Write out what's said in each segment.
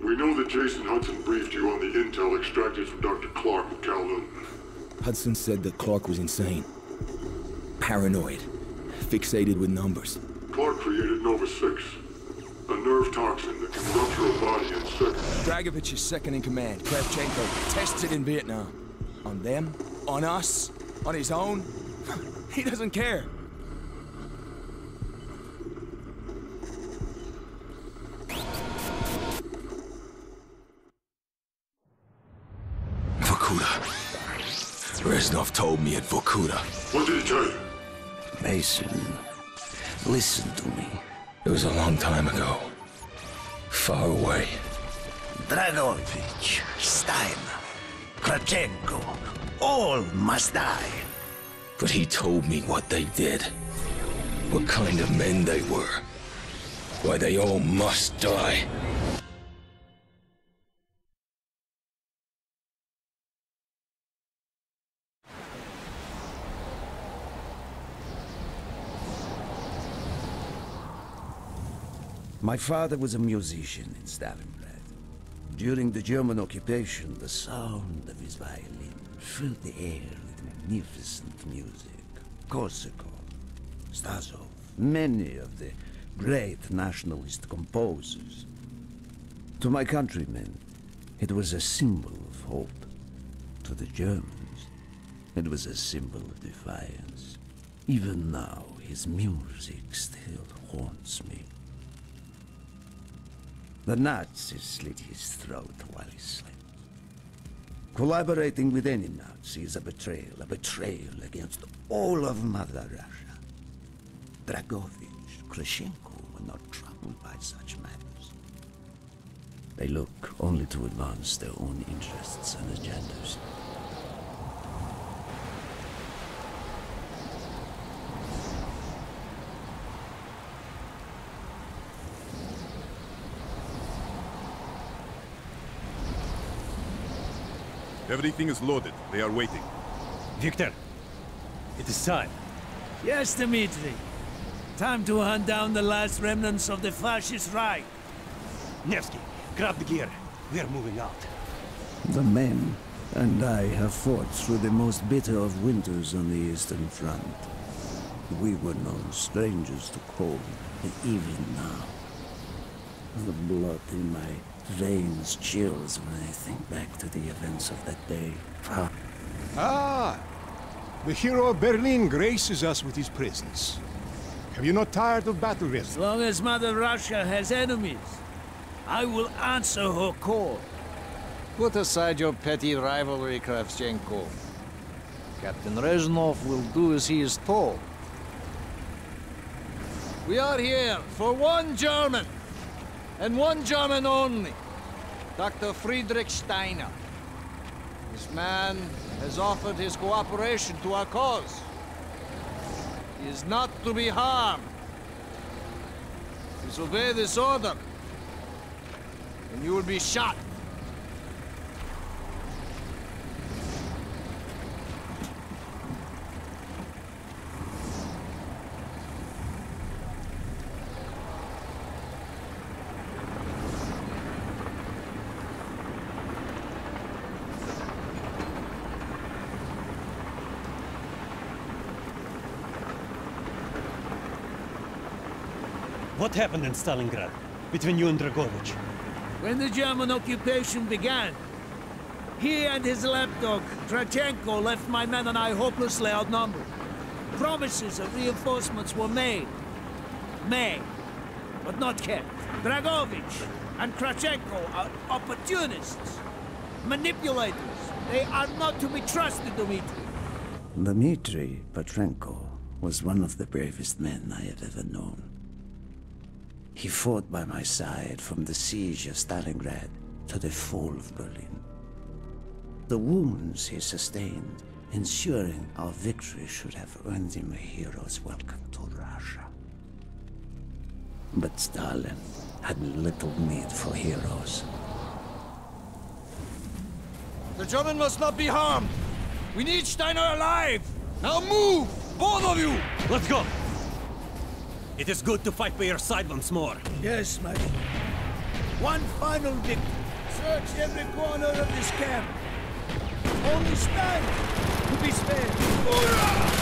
We know that Jason Hudson briefed you on the intel extracted from Dr. Clark of Kowloon. Hudson said that Clark was insane. Paranoid. Fixated with numbers. Clark created Nova 6. A nerve toxin that can rupture a body in seconds. Dragovich is second in command. Kravchenko tested in Vietnam. On them? On us? On his own? He doesn't care. Vorkuta. Reznov told me at Vorkuta. What did he tell you? Mason, listen to me. It was a long time ago. Far away. Dragovich, Stein, Kravchenko, all must die. But he told me what they did. What kind of men they were. Why they all must die. My father was a musician in Stalingrad. During the German occupation, the sound of his violin filled the air with magnificent music. Korsakov, Stasov, many of the great nationalist composers. To my countrymen, it was a symbol of hope. To the Germans, it was a symbol of defiance. Even now, his music still haunts me. The Nazis slit his throat while he slept. Collaborating with any Nazi is a betrayal against all of Mother Russia. Dragovich, Kravchenko were not troubled by such matters. They look only to advance their own interests and agendas. Everything is loaded. They are waiting. Victor, it is time. Yes, Dmitri. Time to hunt down the last remnants of the fascist Reich. Nevsky, grab the gear. We are moving out. The men and I have fought through the most bitter of winters on the Eastern Front. We were no strangers to cold, and even now, the blood in my veins chills when I think back to the events of that day. Ah! The hero of Berlin graces us with his presence. Have you not tired of battle rest? As long as Mother Russia has enemies, I will answer her call. Put aside your petty rivalry, Kravchenko. Captain Reznov will do as he is told. We are here for one German, and one German only, Dr. Friedrich Steiner. This man has offered his cooperation to our cause. He is not to be harmed. Disobey this order, and you will be shot. What happened in Stalingrad between you and Dragovich? When the German occupation began, he and his lapdog, Kravchenko, left my men and I hopelessly outnumbered. Promises of reinforcements were made, but not kept. Dragovich and Kravchenko are opportunists, manipulators. They are not to be trusted, Dmitri. Dmitri Petrenko was one of the bravest men I have ever known. He fought by my side from the siege of Stalingrad to the fall of Berlin. The wounds he sustained, ensuring our victory, should have earned him a hero's welcome to Russia. But Stalin had little need for heroes. The German must not be harmed! We need Steiner alive! Now move! Both of you! Let's go! It is good to fight by your side once more. Yes, my... One final victim. Search every corner of this camp. Only Steiner to be spared. Hoorah!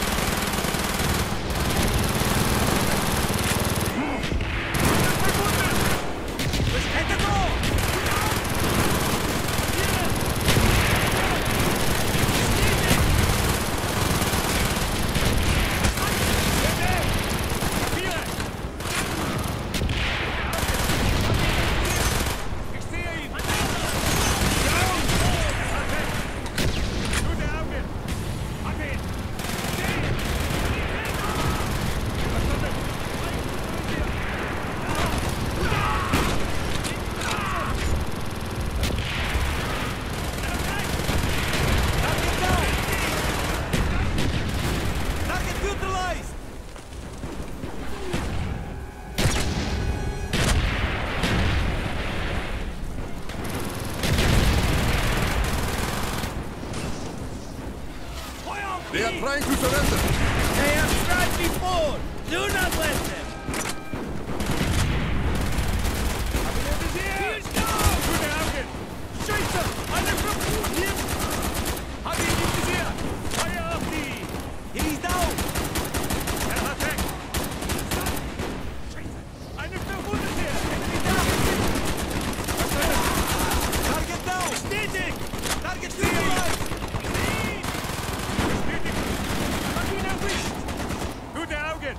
They are trying to surrender. They have tried before. Do not let them. Hier ist da! Gute Augen! Scheiße! Eine Gruppe! Hier! Hab ihn nicht gesehen! Feuer auf die! He's down! Er hat weg! Scheiße! Eine Verwundete! Enemy down! Was soll das? Target down! Stetig! Target neutralized! Gute Augen!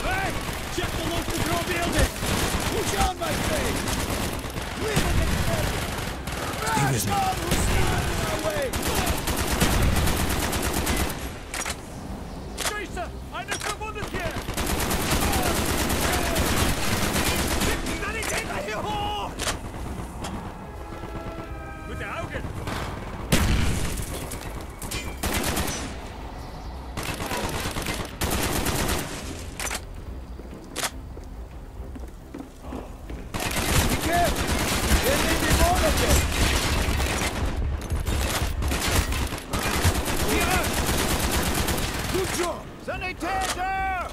Right! Check the local control building! Push on, my friend! Clear the next area! Crash all who's standing in our way! Scheiße! Eine Verwundete! Schick die Sanitäter hier hoch! Gute Augen! Sanitäter!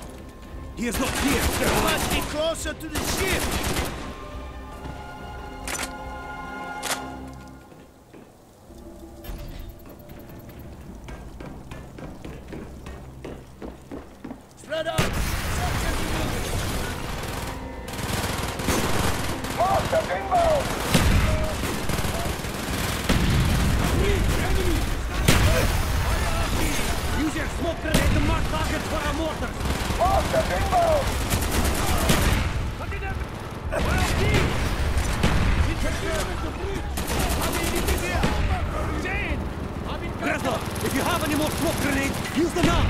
He is not here! You must be closer to the ship! Spread out! Search every building! Monsters inbound! Enemy! Use your smoke grenade to mark targets for our mortars! Monsters inbound! Greta, if you have any more smoke grenades, use them now!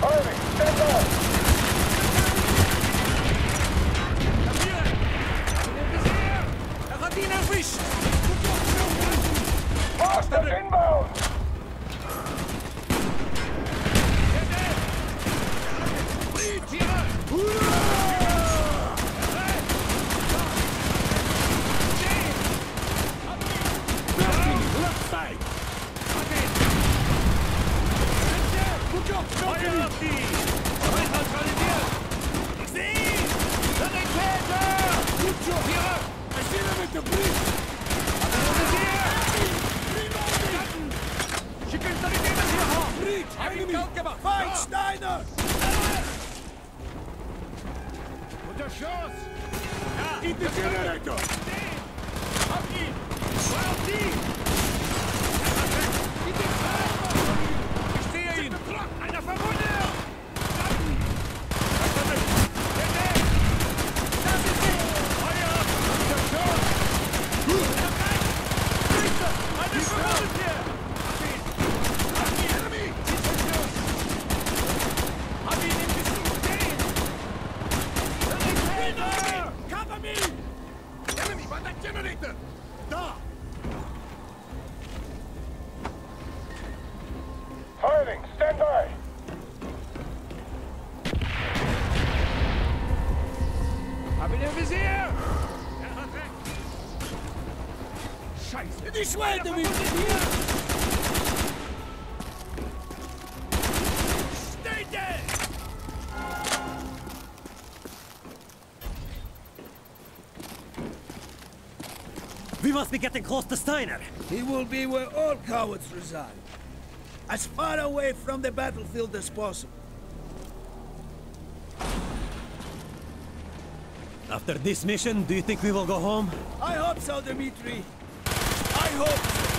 Harvey, stand by! Hat ihn erwischt! Monsters inbound! Left side! Feuer auf die! Neutralisiert! Ich sehe ihn! Sanitäter! Gut schon! Hier! Ich sehe mit dem Brief! Schicken Sanitäter hier hoch! Brief! Enemy! Fight, Steiner! Unter Schuss! Ja! In den Generator! Hab ihn! Feuer auf die! Einer verwundet! Das ist sie! Feuer! Der Schuss! Eine verwundet hier! Hab ihn! Enemy! Hab ihn im Gesicht stehen! Sanitäter! Cover me! Enemy, by that generator! Da! Firing! Stand by! Hab ihn im Visier! Er hat weg! Scheiße! Die Schweine wie hier! Stay dead! We must be getting close to Steiner. He will be where all cowards reside. As far away from the battlefield as possible. After this mission, do you think we will go home? I hope so, Dmitri. I hope so.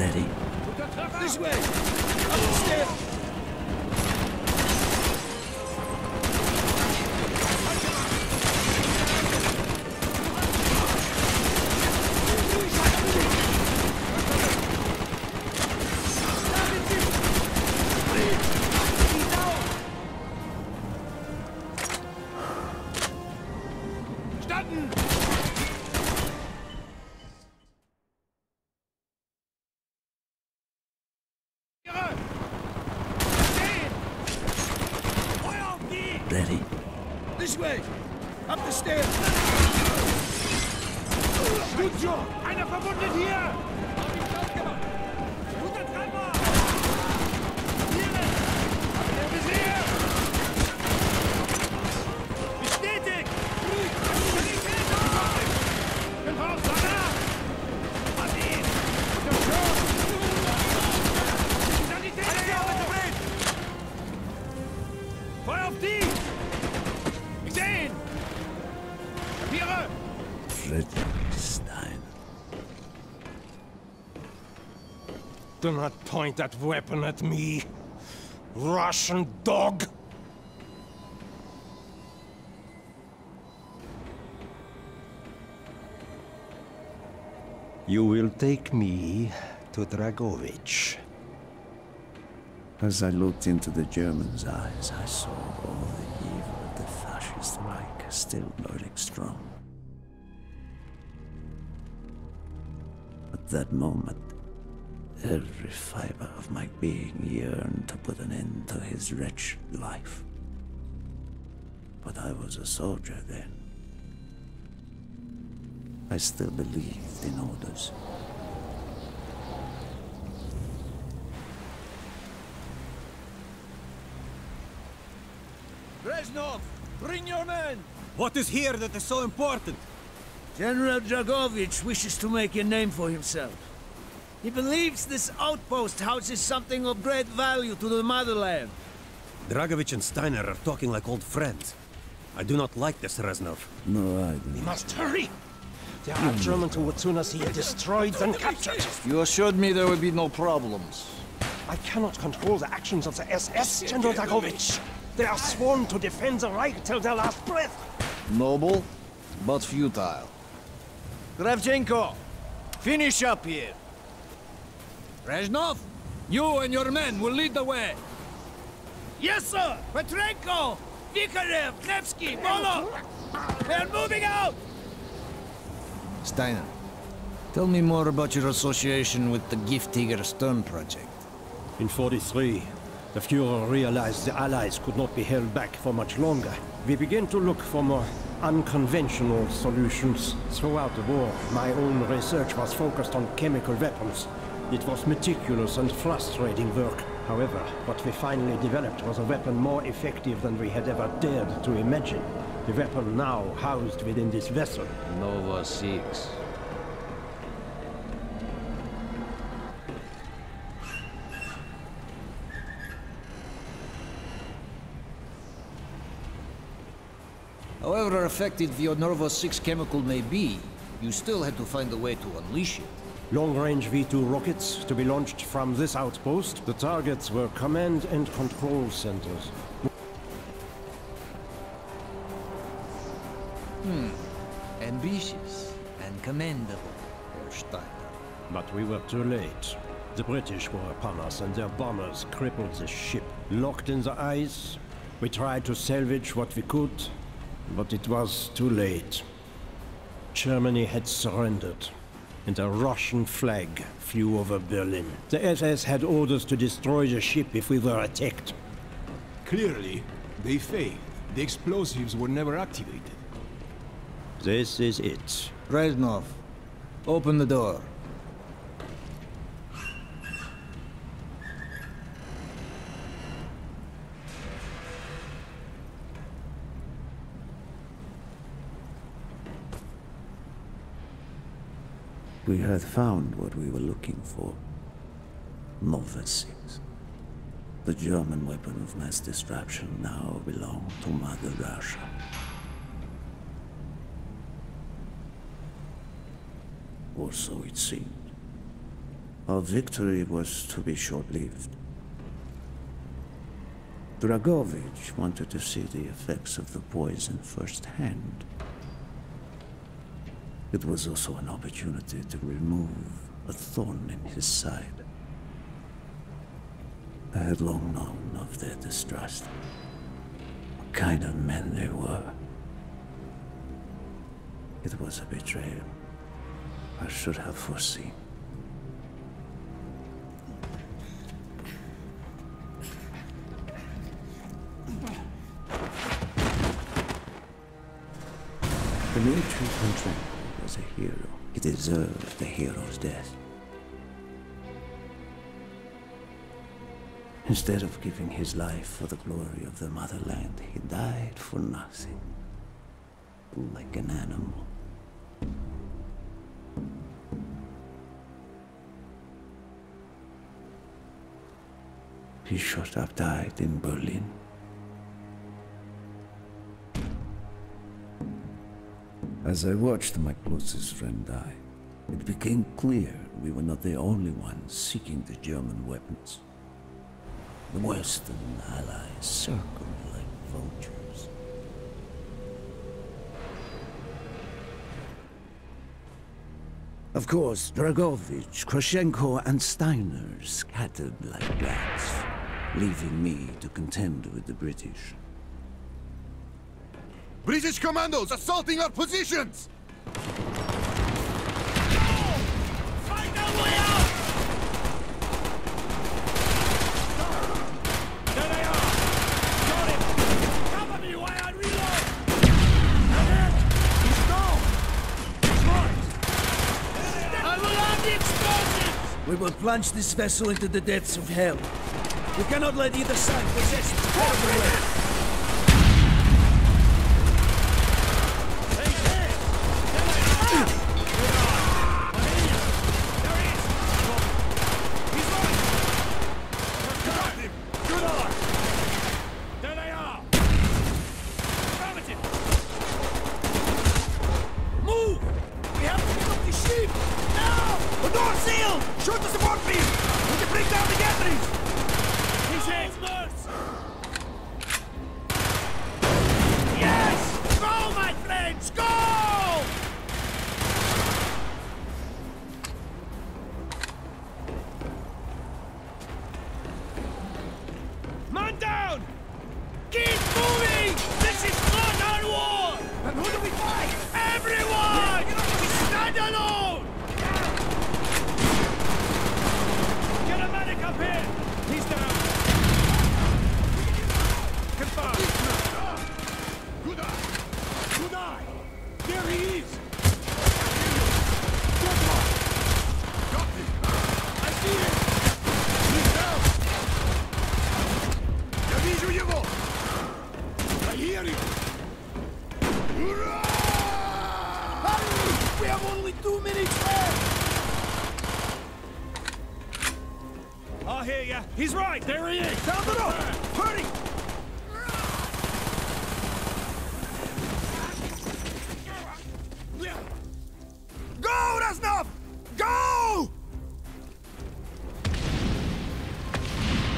Ready? This way! Up the stairs! Ready? This way! Up the stairs! Good job! Einer verwundet hier! Hab ich das gemacht! Guter Treffer! Hier! Hab ich Visier! Bestätigt! Bin raus, Sanna! Hab ihn! Feuer auf die! Ich seh ihn! Kapiere! Friedrich Steiner. Do not point that weapon at me, Russian dog! You will take me to Dragovich. As I looked into the German's eyes, I saw all the evil of the fascist Reich still burning strong. At that moment, every fiber of my being yearned to put an end to his wretched life. But I was a soldier then. I still believed in orders. Reznov, bring your men! What is here that is so important? General Dragovich wishes to make a name for himself. He believes this outpost houses something of great value to the motherland. Dragovich and Steiner are talking like old friends. I do not like this, Reznov. No, I We do. must hurry! There are Germans who would sooner see it destroyed than captured. You assured me there would be no problems. I cannot control the actions of the SS, General Dragovich. They are sworn to defend the Reich till their last breath. Noble, but futile. Kravchenko, finish up here. Reznov, you and your men will lead the way. Yes, sir! Petrenko! Vikarev! Nevsky! Bolo! They're moving out! Steiner, tell me more about your association with the Giftiger Stern project. In 43, the Fuhrer realized the Allies could not be held back for much longer. We began to look for more unconventional solutions. Throughout the war, my own research was focused on chemical weapons. It was meticulous and frustrating work. However, what we finally developed was a weapon more effective than we had ever dared to imagine. The weapon now housed within this vessel. Nova 6. However effective your Nova 6 chemical may be, you still had to find a way to unleash it. Long-range V2 rockets to be launched from this outpost. The targets were command and control centers. Ambitious and commendable, Herr Steiner. But we were too late. The British were upon us and their bombers crippled the ship. Locked in the ice, we tried to salvage what we could, but it was too late. Germany had surrendered, and a Russian flag flew over Berlin. The SS had orders to destroy the ship if we were attacked. Clearly, they failed. The explosives were never activated. This is it. Reznov, open the door. We had found what we were looking for. Nova 6. The German weapon of mass destruction now belonged to Mother Russia. Or so it seemed. Our victory was to be short-lived. Dragovich wanted to see the effects of the poison firsthand. It was also an opportunity to remove a thorn in his side. I had long known of their distrust. What kind of men they were. It was a betrayal I should have foreseen. Dmitri Petrenko was a hero. He deserved a hero's death. Instead of giving his life for the glory of the motherland, he died for nothing. Like an animal. He should have died in Berlin. As I watched my closest friend die, it became clear we were not the only ones seeking the German weapons. The Western Allies circled like vultures. Of course, Dragovich, Krashenko, and Steiner scattered like rats, leaving me to contend with the British. British commandos assaulting our positions! Find our way out! There they are! Got him! Cover me while I reload! Ahead! He's down! He's right! I will have the explosives! We will plunge this vessel into the depths of hell. We cannot let either side possess its territory. Everyone! Stand alone! Get a medic up here! He's down! Confirmed! Good eye! Good eye! There he is! Good one! Got him! I see him! He's down! Я вижу его! I hear you! Hurrah! Hurry! We have only 2 minutes left! I'll hear ya. He's right. There he is. Sound it up. Hurry! Go, that's enough! Go!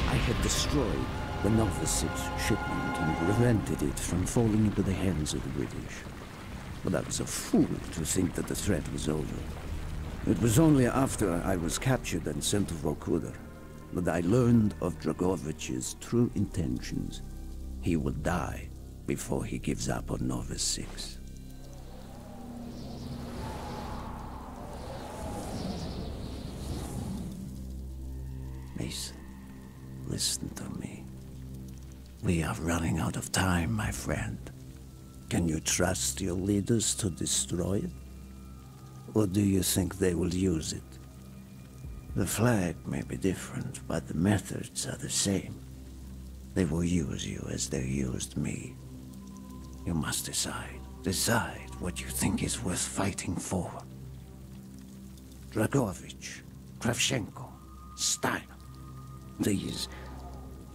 I had destroyed the Nova 6 shipment and prevented it from falling into the hands of the British. But I was a fool to think that the threat was over. It was only after I was captured and sent to Vorkuta that I learned of Dragovich's true intentions. He will die before he gives up on Nova 6. Mason, listen to me. We are running out of time, my friend. Can you trust your leaders to destroy it? Or do you think they will use it? The flag may be different, but the methods are the same. They will use you as they used me. You must decide. Decide what you think is worth fighting for. Dragovich, Kravchenko, Steiner. These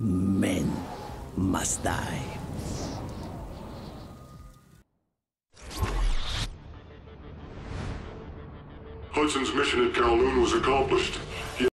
men must die. Hudson's mission at Kowloon was accomplished.